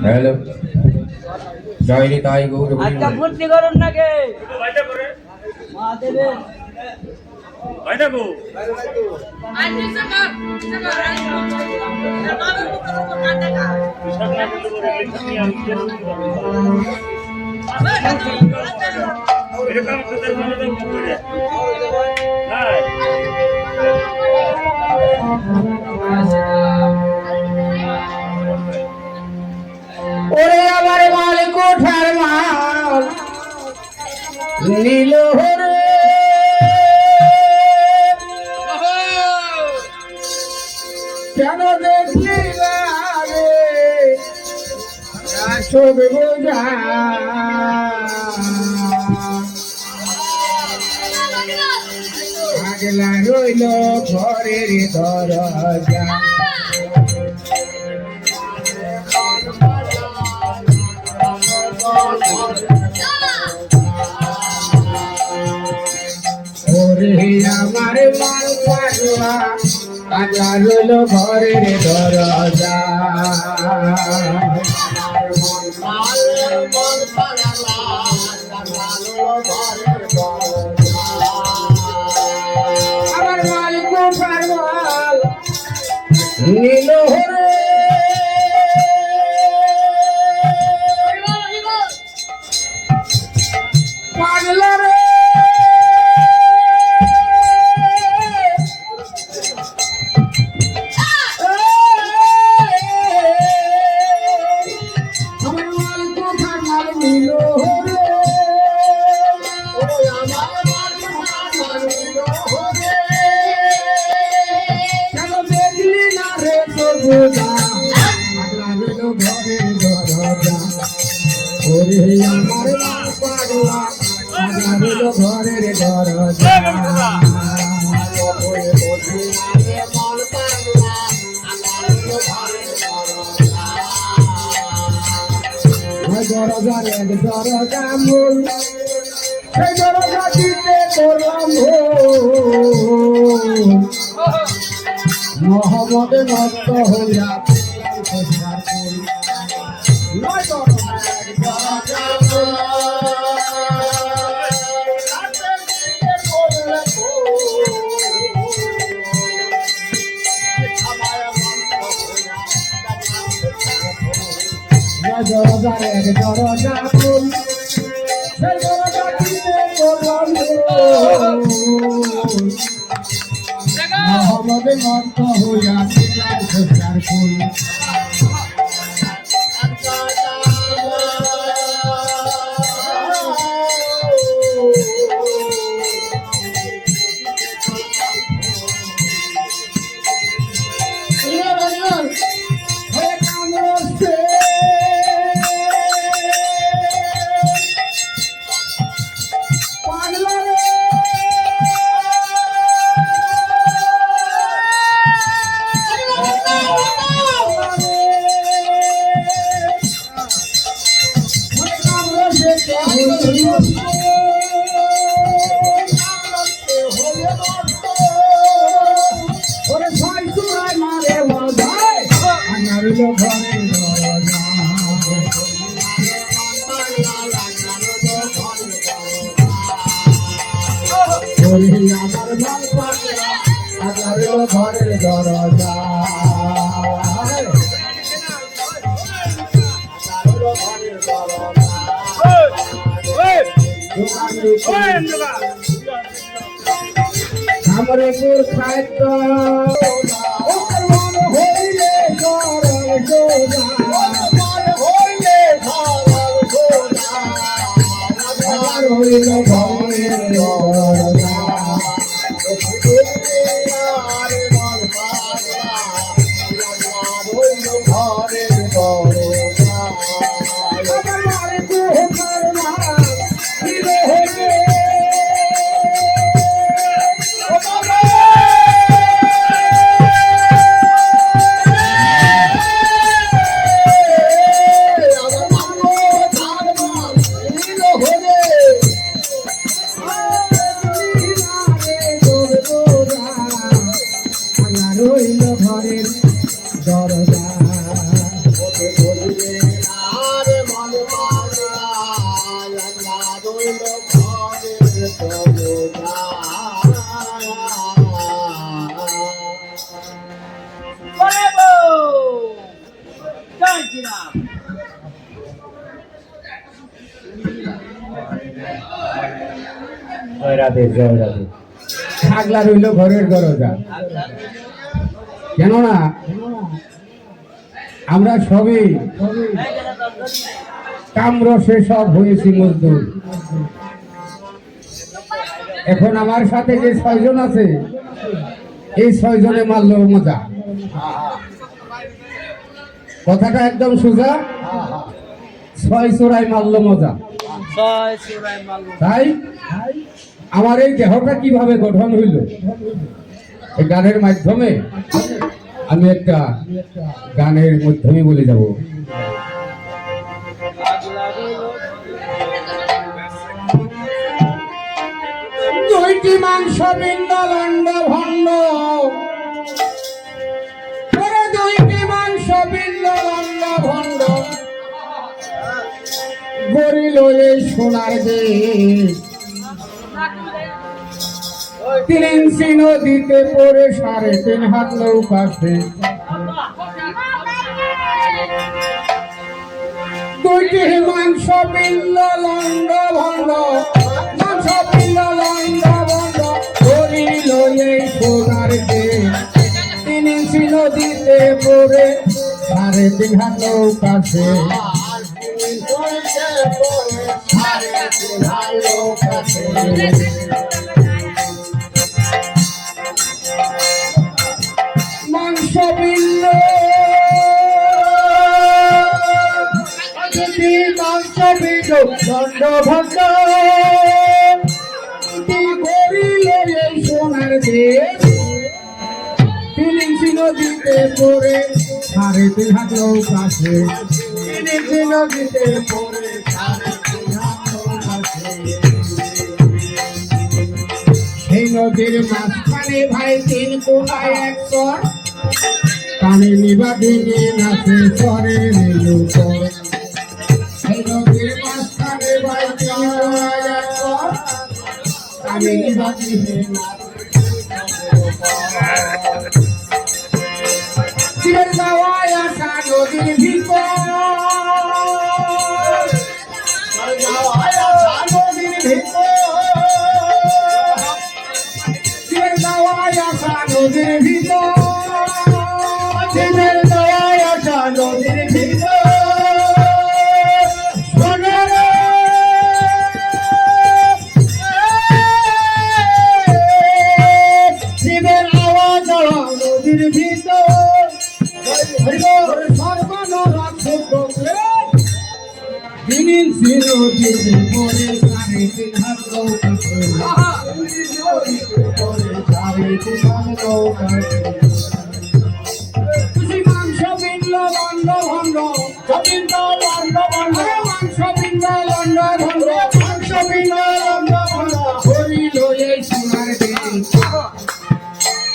Hello জয়নি তাই গৌর আচ্ছা ভর্তি করুন নাকি মা দেবে ভাইটা গো আজকে সকাল বাবার মুখের উপর কাটা কা এরকম তোদের মনে করে হ্যাঁ ওরে আমার মাল কোঠার মাল নীল হরে কেন দেখলি রে আসবে বোঝা আগলা রইল ঘরের দরজা ওরে আমার মন পাগলা আগলা রইল ঘরের দরজা আমার মালিক পাগল নীল হরে পাগল রে আমার মালিক পাগল নীল হরে কেন দেখলি না রে সবুজা পাগলা রইল ঘরের দরজা ওরে আমার পাগলা পাগলা রইল ঘরের দরজা দরজা রে দরজা মূল সেই দরজা দিতে করলাম মোহাম্মদ নষ্ট হইয়া দরজারের দরজা ফুল সেই দরজা দিতে করলাম মোহাম্মদ নষ্ট হইয়া ফুল ঘরের দরজা हमरे गुर खाइत হইলে করল সোজা হইলে করল সোজা আমার হইল ঘরের দরজা রইল ঘরের দরজা পাগলা রইল ঘরের দরজা কেননা আমরা সবই কামরসে সব হয়েছি মজদুর। এখন আমার সাথে যে 6 জন আছে এই 6 জনে মারল মজা। কথাটা একদম সোজা, 6 চোরাই মারল মজা। তাই আমার এই দেহটা কিভাবে গঠন হইল এই গানের মাধ্যমে আমি একটা গানের মাধ্যমে বলে যাব। দুইটি মাংস ভিন্ন লন্ড ভণ্ড, দুইটি মাংস ভিন্ন লন্ড ভণ্ড, লয়ে সোনার দেশ 3 ইঞ্চি নদীতে পড়ে 3.5 হাত নৌকা সে দুইটি মাংস বিল্ল লন্ড ভন্ড মাংস বিল্ল লন্ড ভন্ড ধরি লয়ে সোনার দেশ 3 ইঞ্চি নদীতে পড়ে 3.5 হাত নৌকা সে মাংস বিল্ল মাংস বিল্ল ভণ্ড ভণ্ড করিলে এই সোনার দেশ 3 ইঞ্চি নদীতে পড়ে 3.5 হাত নৌকা সে 3 ইঞ্চি নদীতে পড়ে 3.5 হাত নৌকা সে সেই নদীর মাঝখানে ভাই 3 কোনায় 1 চর কানে নিবাদিনী নাচে চরে রেলু চর সেই নদীর মাঝখানে ভাই 3 কোনায় 1 চর কানে নিবাদিনী চিরের গাওয়ায় আসা নদীর ভিতর চিরের গাওয়ায় আসা নদীর ভিতর চিরের গাওয়ায় আসা নদীর ভিতর শিবের আওয়াজ নদীর ভিতর দিন ছিল যেতে পরে 3.5 হাত নৌকা খুশি মাংস বিল্ল লন্ড ভন্ড গোবিন্দ লন্ড ভন্ড মাংস বিল্ল লন্ড ভন্ড মাংস বিল্ল লন্ড ভন্ড হরিল এই সোনার দেশ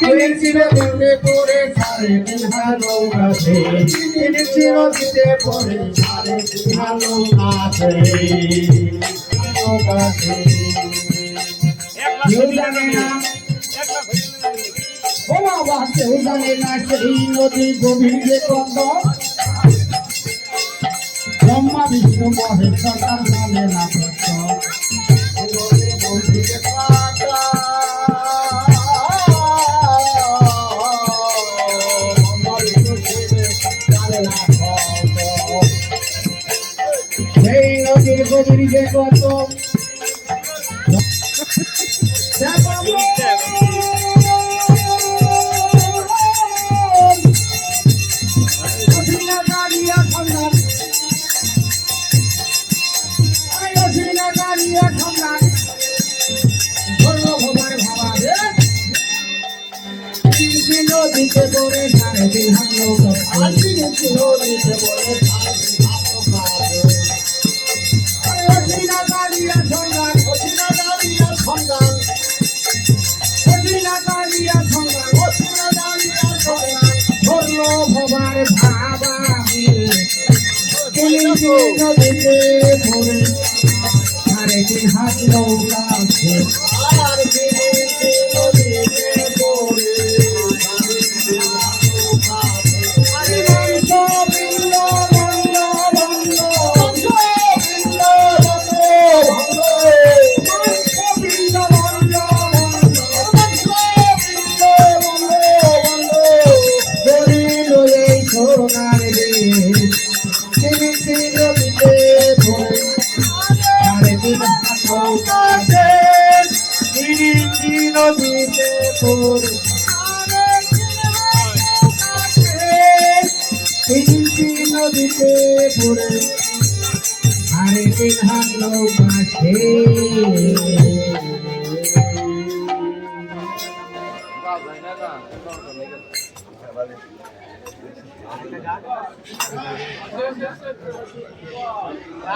3 ইঞ্চি নদীতে পড়ে 3.5 হাত নৌকা সে 3 ইঞ্চি নদীতে পড়ে 3.5 হাত নৌকা সে নৌকা সে কেউ জানে না ও বাবা কেউ জানে না সেই নদী গভীর যে কত ব্রহ্মা বিষ্ণু মহেশ্বর তার জানে না কত সেই নদীর গভীর যে কত নদীতে পড়ে 3.5 হাত নৌকা নদীতে পড়ে 3.5 হাত নৌকা নদীতে পড়ে 3.5 হাত নৌকা সে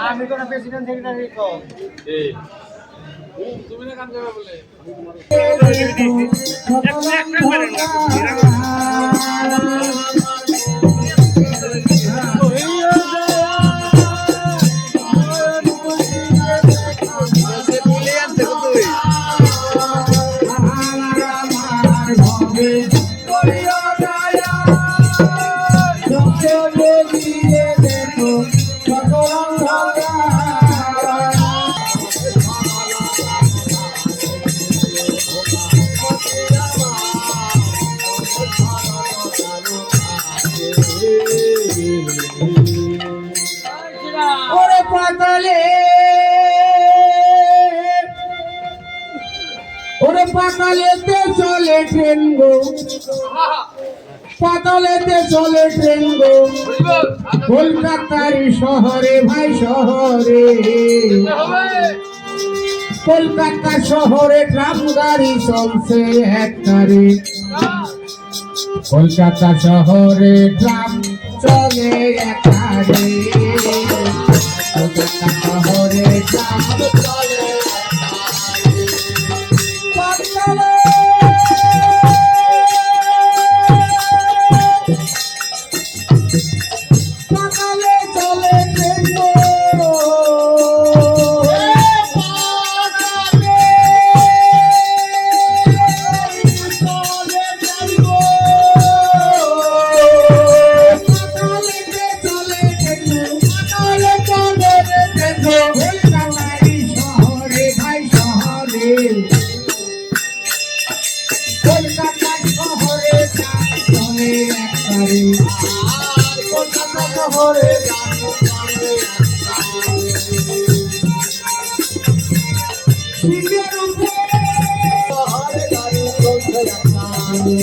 আমি কোন প্রেসিডেন্ট সেক্রেটারি কো তুমি না কাম করবে বলে পাতালেতে চলে ট্রেন গো, পাতালেতে চলে ট্রেন গো, কলকাতার শহরে ভাই শহরে, কলকাতা শহরে ট্রাম গাড়ি চলছে একটারে, কলকাতা শহরে ট্রাম চলে একটারে, কলকাতা শহরে ট্রাম চলে পাতালে পাতালে চলে ট্রেন গো, কলকাতা শহরে চলে একটারে, কলকাতা শহরে চলে সিংহের উপরে শহরে গাড়ি চলছে একটারে,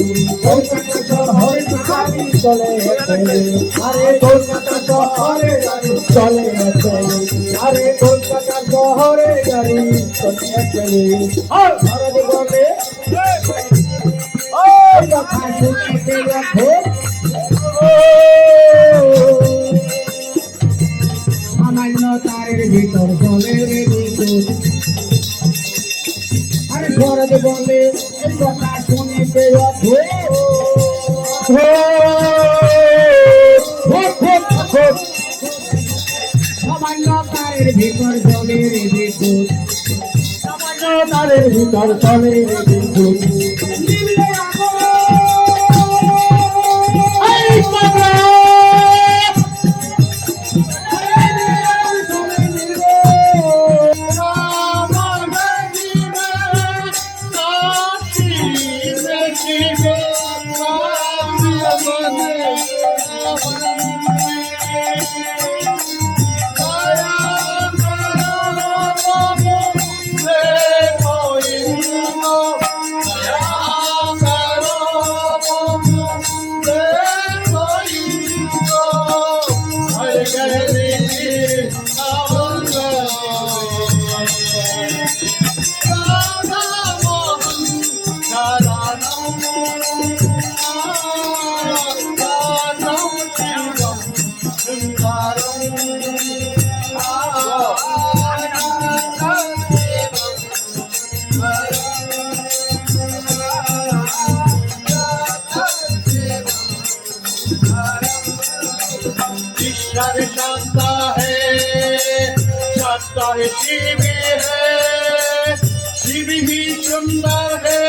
কলকাতা শহরে গাড়ি চলে একটারে, আরে কলকাতা শহরে গাড়ি চলে একটারে, আরে কলকাতা শহরে গাড়ি চলে একটারে, ভারত বলে কথা শুনতে রাখো, সামান্য তারের ভিতর জলে রে বিদ্যুৎ, আরে শরৎ বলে এই কথা শুনতে রাখো, সামান্য তারের ভিতর জলে রে বিদ্যুৎ, সামান্য তারের ভিতর জলে রে বিদ্যুৎ, ईश्वर शांता है शिव है, शिव ही सुंदर है।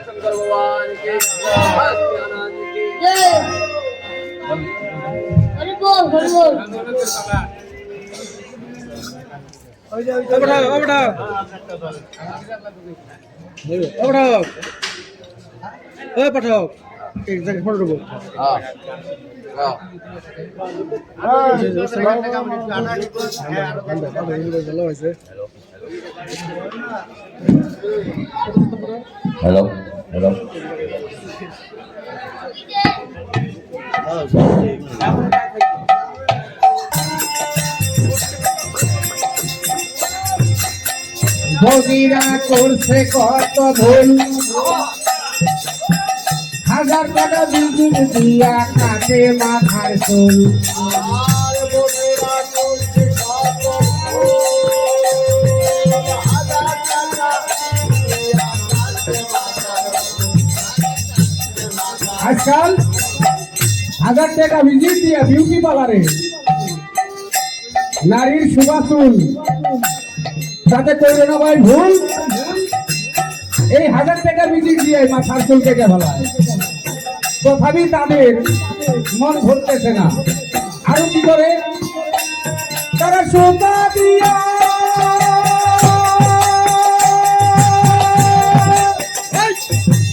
शंकर भगवान के सत्यानंद के हरि बोल हरि बोल পাঠক এক জায়গায় ফটো দেবো ভালো হয়েছে হ্যালো হ্যালো বগিরা করছে কত ভুল হাজার টাকা বিজুল দিয়া কাটে মাথার চুল আজকাল 1000 টাকা ভিজিট দিয়া বিউটি পার্লারে নারীর শুভা চুল তাতে করবে না ভাই ভুল এই 1000 টাকা ভিজিট দিয়ে মাথার চুল কেটে ফেলায় তথাপি তাদের মন ভরতেছে না আরো কি করে তারা সুতা দিয়া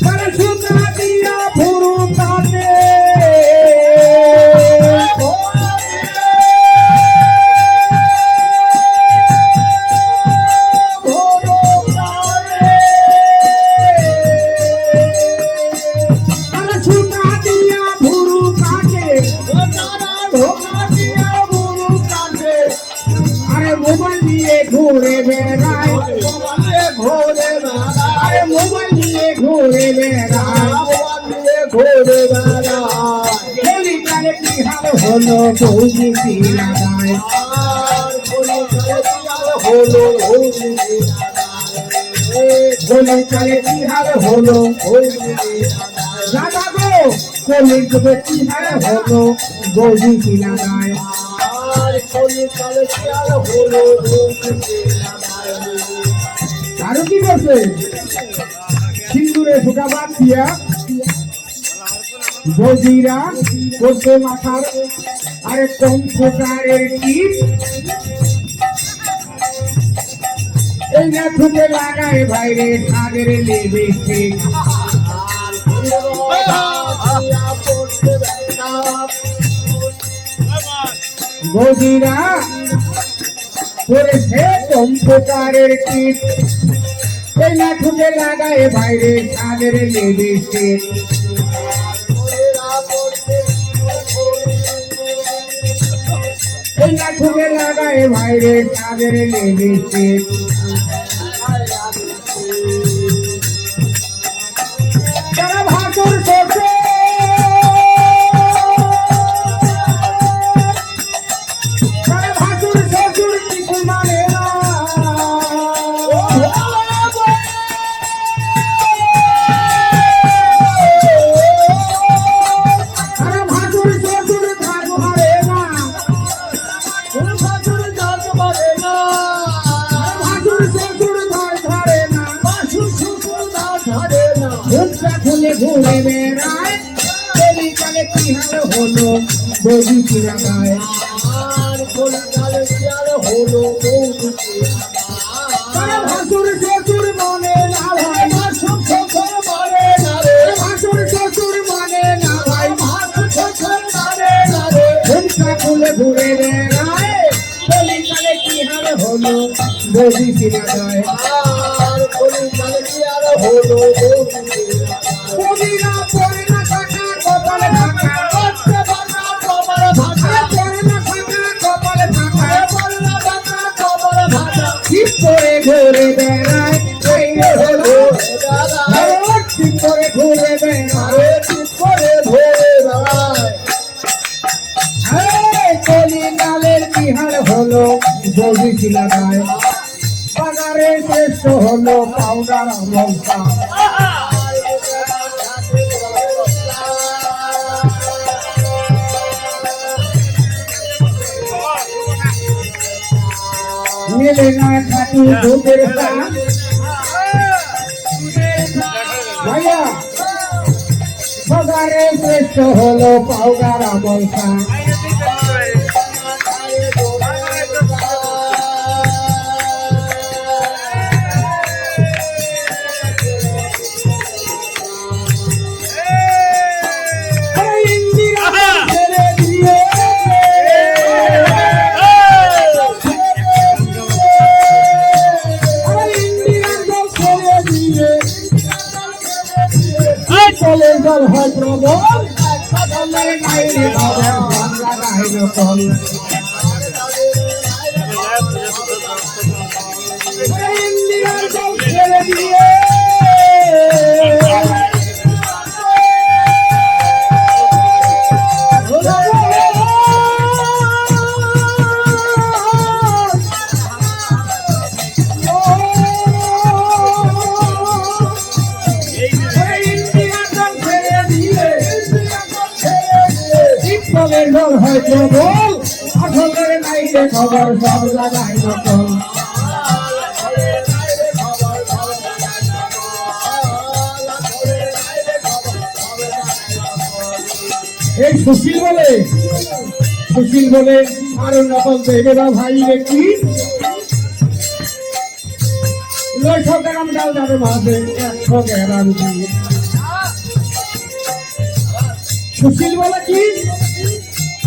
তারা সুতা দিয়া ভুরু কাটে ঘুরে বেড়ায় আরে মোবাইল নিয়ে ঘুরে বেড়ায় গলি কালে কি হাল হলো বৌদি লাগায় গলি কালে কি হাল হলো দাদা গো গলি কালে কি হাল হলো বৌদি লাগায় আরো কি করছে সিন্দুরে ফোটা বাদ দিয়া বৌদিরা করছে মাথার আরে কম্পিউটারের টিপ এই না ঠুকে লাগায় বাইরে সাদের লিপস্টিক বৌদিরা করেছে কম্পিউটারের টিপ এই না ঠুকে লাগায় বাইরে সাদের লিপস্টিক এই না ঠুকে লাগায় বাইরে সাদের লিপস্টিক তারা ভাষণ করছে ঘুরে বেড়ায় গলি কালে কি হাল হলো বৌদি লাগায় ভাসুর শ্বশুর মনে না ভাই ভাসুর শ্বশুর মনে না ভাই ঘুমটা খুলে ঘুরে বেড়ায় গলি কালে কি হাল হলো বৌদি লাগায় বৌদিরা পরে না থাকা কপালে থাকা ঠিক করে ঘুরে বেড়ায় ঠিক করে ঘুরে বেড়ায় কলি নালের বিহার হলো বৌদি লাগায় বাজারে শ্রেষ্ঠ হলো পাউডার লঙ্কা মেলে না খাটি দুধের চা ভাইয়া সদারে শ্রেষ্ঠ হলো পাউডার আমল চা চলে জল হয় প্রবল চলে নাইরে বাবা বাংলা নাইরে চল ইন্ডিয়ার জল ছেড়ে দিয়ে জল হয় প্রবল আসলে নাইরে খবর সব জায়গায় নকল এই সুশীল বলে আরো নকল দেবে না ভাই দেখি 900 গ্রাম ডাল যাবে মাঝে 100 গ্রাম দিয়ে সুশীল বলে কি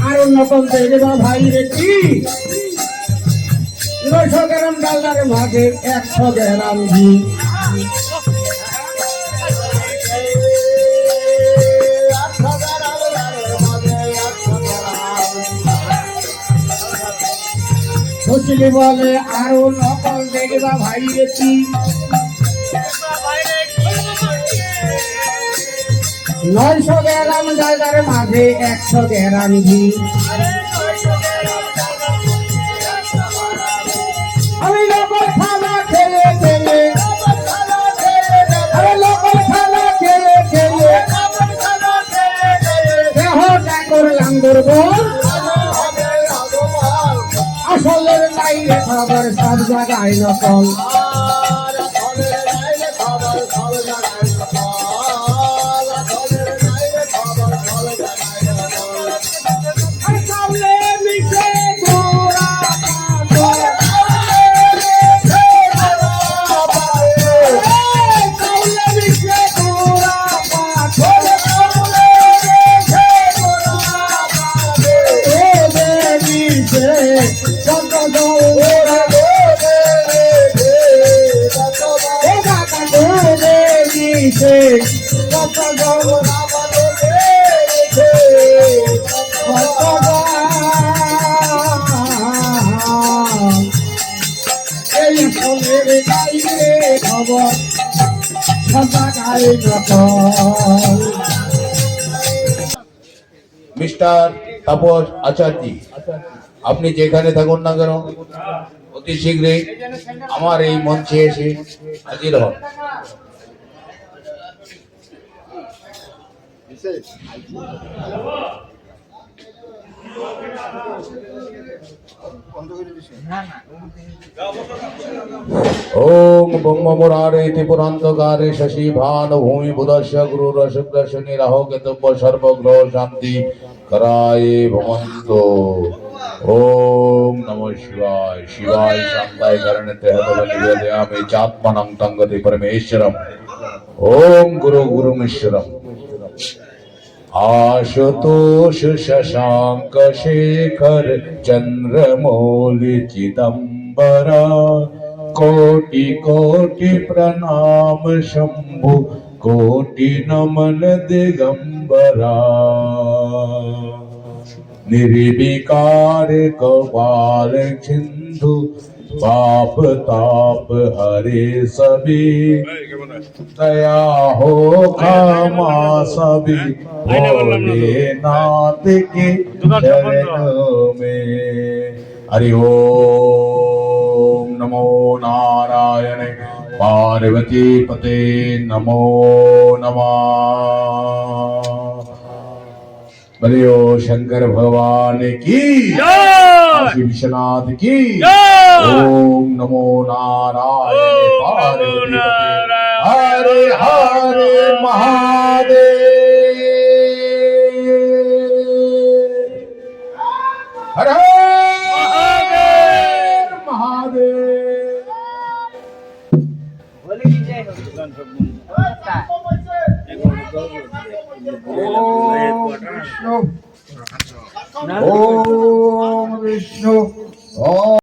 আরো নকল দেবে না ভাই দেখি 900 গ্রাম ডাল যাবে মাঝে 100 গ্রাম দিয়ে সুশীল বলে আরো নকল দেখবা ভাই দেখি 900 গ্রাম জায়গার মাঝে 100 গ্রাম ঘি আমি নকল খানা খেলে খেলে দেহটা করলাম দুর্বল আসলে নাইরে খবর সব জায়গায় নকল মিস্টার তাপস আচার্য, আপনি যেখানে থাকুন না কেন অতি শীঘ্রই আমার এই মঞ্চে এসে হাজির হন। ओम ब्रह्म मुरारे त्रिपुरांतकारे शशि भान भूमि बुधस्य गुरु शुक्र शनि राहु केतु सर्वग्रह शांति कराये भवन्तु। ओम नमो शिवाय शिवाय शांताय करणे निवेदयामि चात्मनं तंगति परमेश्वरम्। ओम गुरु गुरुमीश्वरम्। आशुतोष शशांक शेखर चंद्रमौलि चिदंबरा कोटि कोटि प्रणाम शंभु कोटि नमन दिगंबरा। निर्विकार कपाल सिंधु पाप ताप हरे सभी दया हो क्षमा सभी भोलेनाथ के चरणों में। हरि ओम नमो नारायण पार्वती पते नमो नमः। बलियो शंकर भगवान की, काशी विश्वनाथ की। ओम नमो नारायण ओम पार्वती नमो पते। नारायण। हरे हरे महादेव हर हर महादेव। बोले की जय हो ओम विष्णु ओम विष्णु